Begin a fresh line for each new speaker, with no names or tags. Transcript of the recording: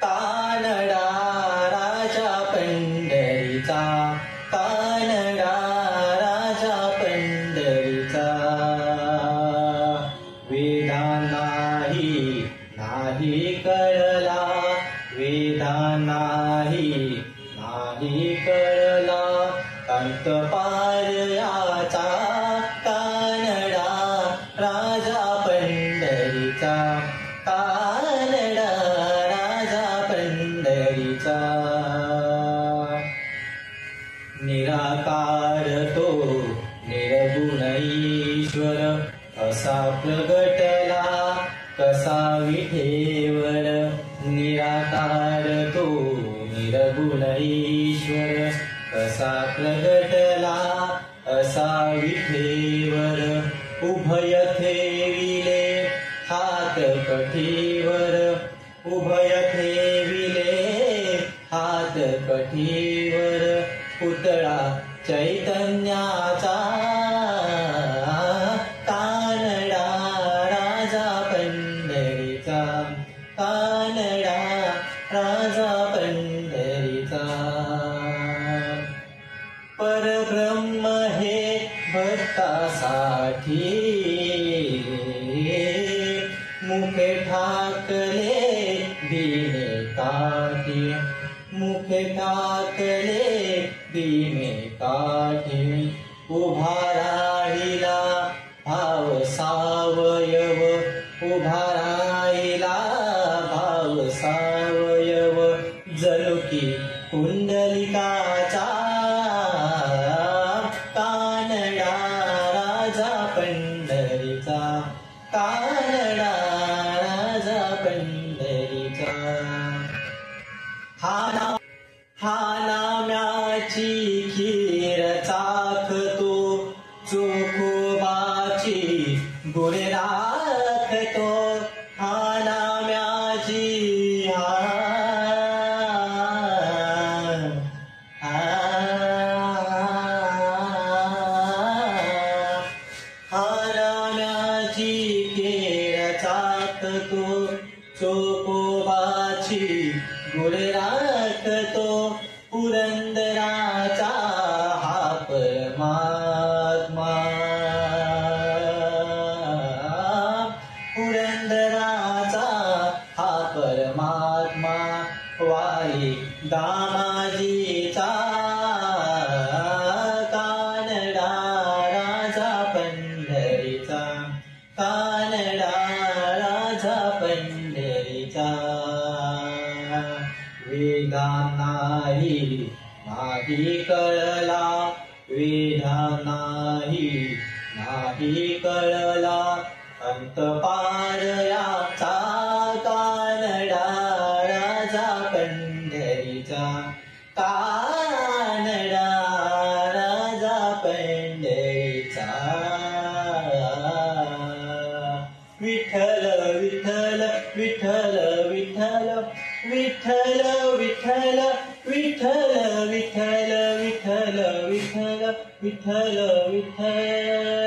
कानडा राजा पंढरीचा, कानडा राजा पंढरीचा. वेदा नाही कळला, वेदा नाही कळला, अंत पार याचा. कानडा राजा पंढरीचा, कानडा राजा पंढरीचा. निराकार तो निर्गुण ईश्वर, असा प्रगटला कसा विठेवर. निराकार तो निर्गुण ईश्वर, कसा प्रगटला असा विठेवर. उभय ठेविले हात कठीवर, उभय ठेविले हात कठीवर. पुतळा चैतन्याचा, कानडा राजा पंढरीचा, कानडा राजा पंढरीचा. परब्रह्म हे भक्तासाठी, मुखे ठाकले दिने काठी, मुखे ठाकले दिने काठी. उभा राहिला भाव सावयव, उभा राहिला भाव सावयव. जणू की कुंडलिकाचा, कानडा राजा पंढरीचा, कानडा राजा पंढरीचा. हा नाम्याची खीर चाखतो, चोखोबाची गुणे राखतो. हा नाम्याची नाम्याची खीर चाखतो, चोखोबाची गुणे राखतो. पुरंदराचा हा परमात्मा, पुरंदराचा हा परमात्मा. वाई दामाजीचा, कानडा राजा पंढरीचा, कानडा राजा पंढरीचा. वेदा नाही कळला, वेदा नाही कळला, अंत पार याचा. कानडा राजा पंढरीचा, कानडा राजा पंढरीचा. विठ्ठल विठ्ठल विठ्ठल विठ्ठल, विठ्ठल विठ्ठल विठ्ठल विठ्ठल विठ्ठल विठ्ठल विठ्ठल